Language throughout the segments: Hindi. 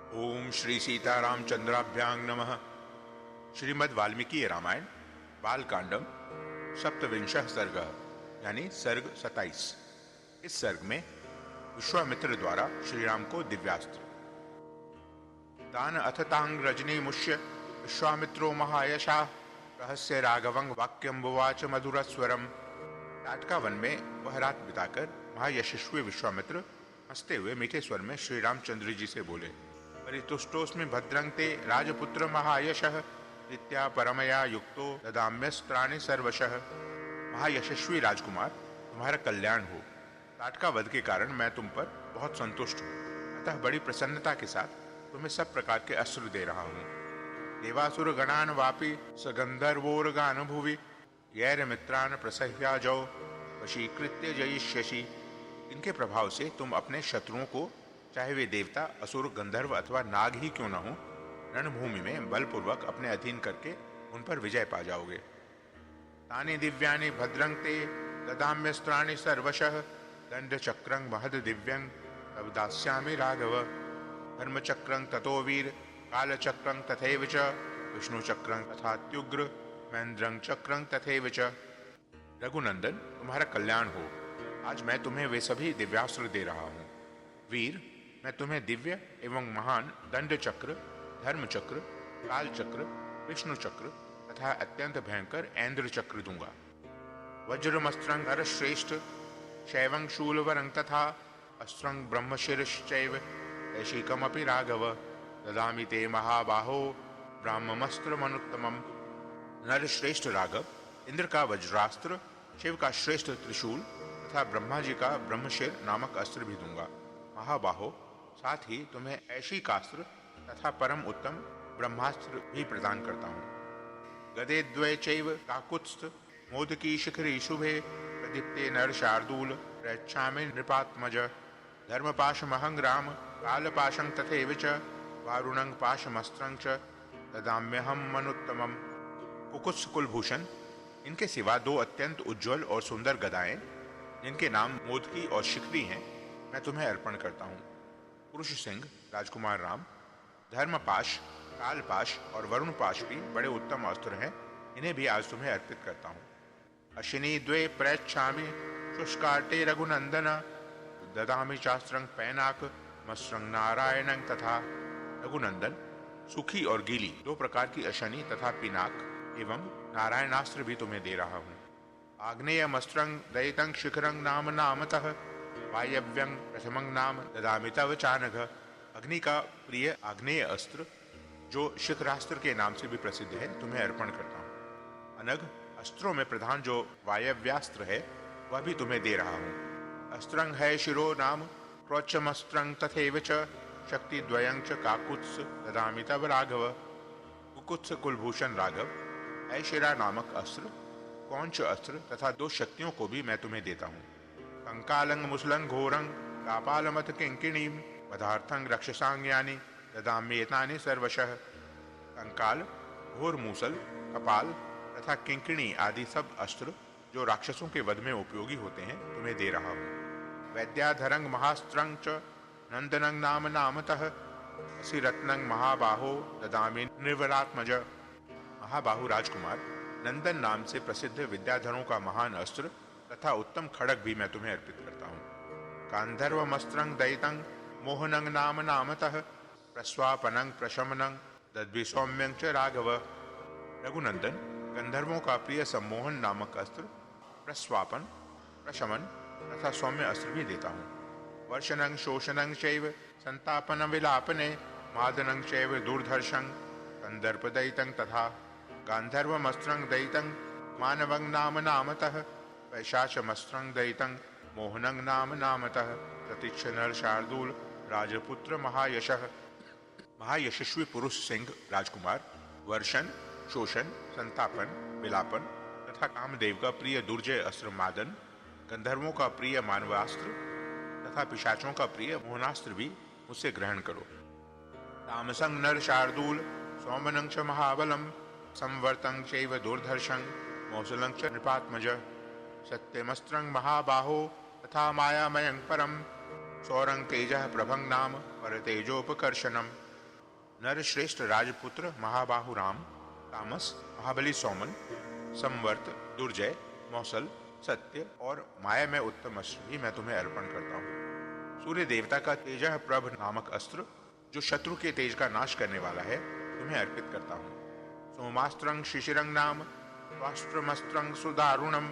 ओम श्री सीतारामचंद्राभ्यां नमः। श्रीमद् वाल्मीकि रामायण बालकांडम सप्तविंशः सर्ग यानी सर्ग 27। इस सर्ग में विश्वामित्र द्वारा श्री राम को दिव्यास्त्र दान अथ तांग रजनी मुष्य विश्वामित्रो महायशा रहस्य राघवं वाक्यम बुवाच मधुर स्वरम। टाटका वन में वह रात बिताकर महायशस्वी विश्वामित्र हंसते हुए मीठे स्वर में श्री रामचंद्र जी से बोले, परितुष्टोस्मि भद्रं ते राजपुत्र महायशः नित्या परमया युक्तो ददाम्यस्त्राणि सर्वशः। महायशस्वी राजकुमार, तुम्हारा कल्याण हो। टाटका वध के कारण मैं तुम पर बहुत संतुष्ट हूँ, अतः बड़ी प्रसन्नता के साथ तुम्हें सब प्रकार के अस्त्र दे रहा हूँ। देवासुर गणान वापि सगंधर्वोर्गान भुवि गैर मित्रान प्रसह्याजौ वशीकृत्य जयिष्यसि। इनके प्रभाव से तुम अपने शत्रुओं को, चाहे वे देवता, असुर, गंधर्व अथवा नाग ही क्यों न हो, रणभूमि में बलपूर्वक अपने अधीन करके उन पर विजय पा जाओगे। तानि दिव्यानि भद्रं ते ददाम्यस्त्राणि सर्वशः दंडचक्रं महद दिव्यं तव दास्यामि राघव। धर्मचक्रं ततो वीर कालचक्रं तथैव च विष्णुचक्रं तथात्युग्र महेंद्रं चक्रं तथैव च। रघुनंदन, तुम्हारा कल्याण हो। आज मैं तुम्हें वे सभी दिव्यास्त्र दे रहा हूँ। वीर, मैं तुम्हें दिव्य एवं महान दंड चक्र, धर्म चक्र, काल चक्र, विष्णु चक्र तथा अत्यंत भयंकर ऐन्द्र चक्र दूंगा। वज्रमस्त्रं हरश्रेष्ठ शैवं शूलवरं तथा अस्त्रं ब्रह्मशिरश्चैव ऐशिकमपि राघव ददामि ते महाबाहो ब्राह्ममस्त्रमनुत्तमम्। नरश्रेष्ठ राघव, इंद्र का वज्रास्त्र, शिव का श्रेष्ठ त्रिशूल तथा ब्रह्मा जी का ब्रह्मशिर नामक अस्त्र भी दूंगा। महाबाहो, साथ ही तुम्हें ऐशी कास्त्र तथा परम उत्तम ब्रह्मास्त्र भी प्रदान करता हूँ। गदे द्वय चैव काकुत्स्थ मोदकी शिखरी शुभे प्रदीप्ते नर शार्दूल प्रयच्छामि नृपात्मज। धर्मपाशमहं राम कालपाशं तथैव च वारुणं पाशमस्त्रं च ददाम्यहं मनुत्तमम्। कुकुत्स कुलभूषण, इनके सिवा दो अत्यंत उज्ज्वल और सुंदर गदाएं जिनके नाम मोदकी और शिखरी हैं, मैं तुम्हें अर्पण करता हूँ। पुरुष सिंह राजकुमार राम, धर्मपाश, कालपाश और वरुण पाश भी बड़े उत्तम अस्त्र हैं, इन्हें भी आज तुम्हें अर्पित करता हूँ। अश्विनी द्वे प्रयच्छामि शुष्काटे रघुनंदन ददामि चास्त्रं पैनाक मस्त्रं नारायणं तथा। रघुनंदन, सुखी और गीली दो प्रकार की अशनि तथा पिनाक एवं नारायणास्त्र भी तुम्हें दे रहा हूँ। आग्नेयमस्त्रं दयितं शिखरं नाम नामतः वायव्यं प्रथमं नाम ददामि तव चानघ। अग्नि का प्रिय आग्नेय अस्त्र, जो शिखरास्त्र के नाम से भी प्रसिद्ध है, तुम्हें अर्पण करता हूँ। अनघ, अस्त्रों में प्रधान जो वायव्यास्त्र है, वह भी तुम्हें दे रहा हूँ। अस्त्रं है शिरो नाम क्रोच्चमस्त्रं तथैव च शक्तिद्वयं च काकुत्स ददामि तव राघव। कुकुत्स कुलभूषण राघव, ऐशिरा नामक अस्त्र, कौंच अस्त्र तथा दो शक्तियों को भी मैं तुम्हें देता हूँ। कंकालं मुसलं घोरं कापालमथ किंकिणीं पदार्थं रक्षसांज्ञानि ददाम्येतानि सर्वशः। कंकाल, घोर मूसल, कपाल तथा किंकिणी आदि सब अस्त्र जो राक्षसों के वध में उपयोगी होते हैं, तुम्हें दे रहा हूँ। वैद्याधरं महास्त्रं च नंदनं नाम नामतः असिरत्नं महाबाहो ददामि निर्वरात्मज। महाबाहु राजकुमार, नंदन नाम से प्रसिद्ध विद्याधरों का महान अस्त्र तथा उत्तम खड़ग भी मैं तुम्हें अर्पित करता हूँ। गांधर्वमस्त्रं दयितं मोहनं नाम नामतः प्रस्वापनं प्रशमनं दद्भिसौम्यं च राघव। रघुनंदन, गंधर्वों का प्रिय सम्मोहन नामक अस्त्र, प्रस्वापन, प्रशमन तथा सौम्य अस्त्र भी देता हूँ। वर्षनं शोषणं चैव संतापन विलापने मादनं चैव दूरधर्षं कंदर्पदयितं तथा। गांधर्वमस्त्रं दयितं मानवं नाम नामतः वैशाचमस्त्रं दयितं मोहनं नाम नामतः प्रतीक्ष नर शार्दूल राजपुत्र महायशः। महायशस्वी पुरुष सिंह राजकुमार, वर्षण, शोषण, संतापन, विलापन तथा कामदेव का प्रिय दुर्जय अस्त्र मादन, गंधर्वों का प्रिय मानवास्त्र तथा पिशाचों का प्रिय मोहनास्त्र भी मुझसे ग्रहण करो। तामसं नर शार्दूल सौमनं च महाबलं संवर्तं चैव दूरधर्षं मौसलं च नृपात्मज। सत्यमस्त्रं महाबाहो तथा मायामयं परं सौरं तेजः प्रभं नाम परतेजोपकर्षणम्। नरश्रेष्ठ राजपुत्र महाबाहु राम, तामस, महाबली सौमन, संवर्त, दुर्जय, मौसल, सत्य और माया में उत्तम अस्त्र भी मैं तुम्हें अर्पण करता हूँ। सूर्य देवता का तेजः प्रभ नामक अस्त्र, जो शत्रु के तेज का नाश करने वाला है, तुम्हें अर्पित करता हूँ। सोमास्त्रं शिशिरं नाम स्वास्त्रमस्त्रं सुदारुणम,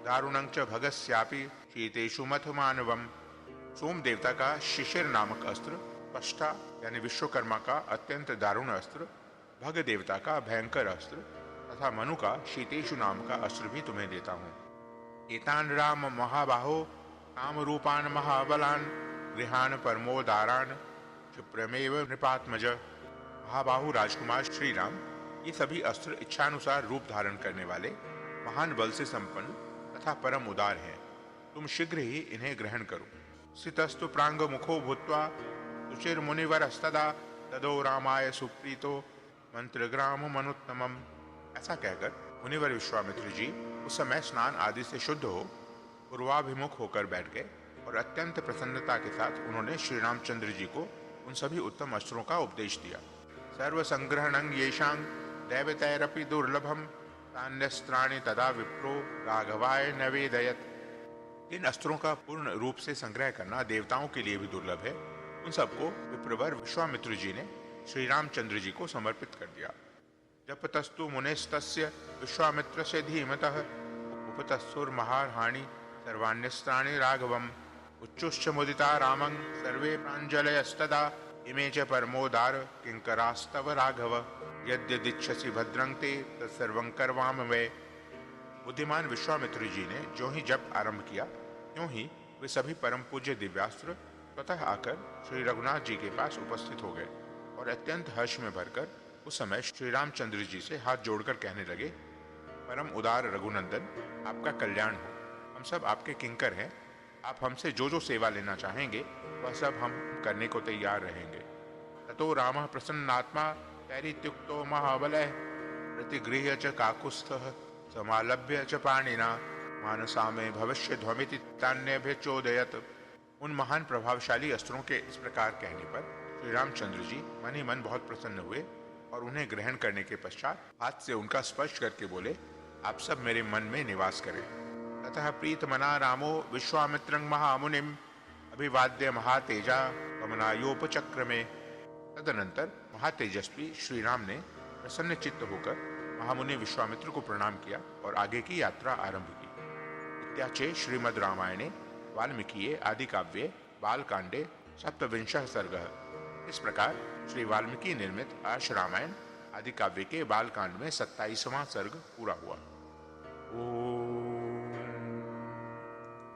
दारुणं च भगस्यापि शीतेषु मथ मानवम। सोम देवता का शिशिर नामक अस्त्र, पष्टा यानी विश्वकर्मा का अत्यंत दारुण अस्त्र, भग देवता का भयंकर अस्त्र तथा मनु का शीतेषु नाम का अस्त्र भी तुम्हें देता हूँ। एतान राम महाबाहो काम रूपान महाबलान गृहान परमोदारान क्षिप्रमेव नृपात्मज। महाबाहु राजकुमार श्री राम, ये सभी अस्त्र इच्छानुसार रूप धारण करने वाले, महान बल से संपन्न तथा परम उदार हैं। तुम शीघ्र ही इन्हें ग्रहण करो। स्थितस्तु प्रांग मुखो भूत्वा सुचिर मुनिवरस्तदा तदो रामाय सुप्रीतो मंत्रग्राम मनुत्तमम। ऐसा कहकर मुनिवर विश्वामित्र जी उस समय स्नान आदि से शुद्ध हो पूर्वाभिमुख होकर बैठ गए और अत्यंत प्रसन्नता के साथ उन्होंने श्री रामचंद्र जी को उन सभी उत्तम अस्त्रों का उपदेश दिया। सर्व संग्रहणं येषां दैवतैरपि दुर्लभम तान्यस्त्राणि तदा विप्रो राघवाय नवेदयत। इन अस्त्रों का पूर्ण रूप से संग्रह करना देवताओं के लिए भी दुर्लभ है। उन सबको विप्रवर विश्वामित्र जी ने श्री रामचंद्र जी को समर्पित कर दिया। जपतस्तु मुनेस्तस्य विश्वामित्रस्य धीमतः उपतस्सुर्महाहानि सर्वाण्यस्त्राणि राघवम्। उच्चुश्च मुदिता रामं सर्वे प्राञ्जलयस्तदा इमे च परमोदार किंकरास्तव राघव। यद्यदिच्छसि भद्रं ते तत्सर्वं करवाम वै। बुद्धिमान विश्वामित्र जी ने जो ही जप आरंभ किया, त्यों ही वे सभी परम पूज्य दिव्यास्त्र स्वतः आकर श्री रघुनाथ जी के पास उपस्थित हो गए और अत्यंत हर्ष में भरकर उस समय श्री रामचंद्र जी से हाथ जोड़कर कहने लगे, परम उदार रघुनंदन, आपका कल्याण हो। हम सब आपके किंकर हैं। आप हमसे जो जो सेवा लेना चाहेंगे वह सब हम करने को तैयार रहेंगे। ततो रामः प्रसन्नात्मा तैरित्युक्तो महाबलः प्रतिगृह्य च काकुत्स्थः समालभ्य च पाणिना मानसा में भविष्य ध्वमिति तान्यभ्यचोदयत। उन महान प्रभावशाली अस्त्रों के इस प्रकार कहने पर श्री रामचंद्र जी मन ही मन बहुत प्रसन्न हुए और उन्हें ग्रहण करने के पश्चात हाथ से उनका स्पर्श करके बोले, आप सब मेरे मन में निवास करें। ततः प्रीतमना रामो विश्वामित्रं महामुनिम अभिवाद्य महातेजा गमनायोपचक्रमे। तदनंतर महातेजस्वी श्री राम ने प्रसन्न चित्त होकर महामुनि विश्वामित्र को प्रणाम किया और आगे की यात्रा आरंभ की। इत्याचे श्रीमद् रामायणे वाल्मीकिये आदि काव्ये बालकांडे सप्तविंशः सर्गः। इस प्रकार श्री वाल्मीकि निर्मित आर्ष रामायण आदि काव्य के बालकांड में 27वां सर्ग पूरा हुआ।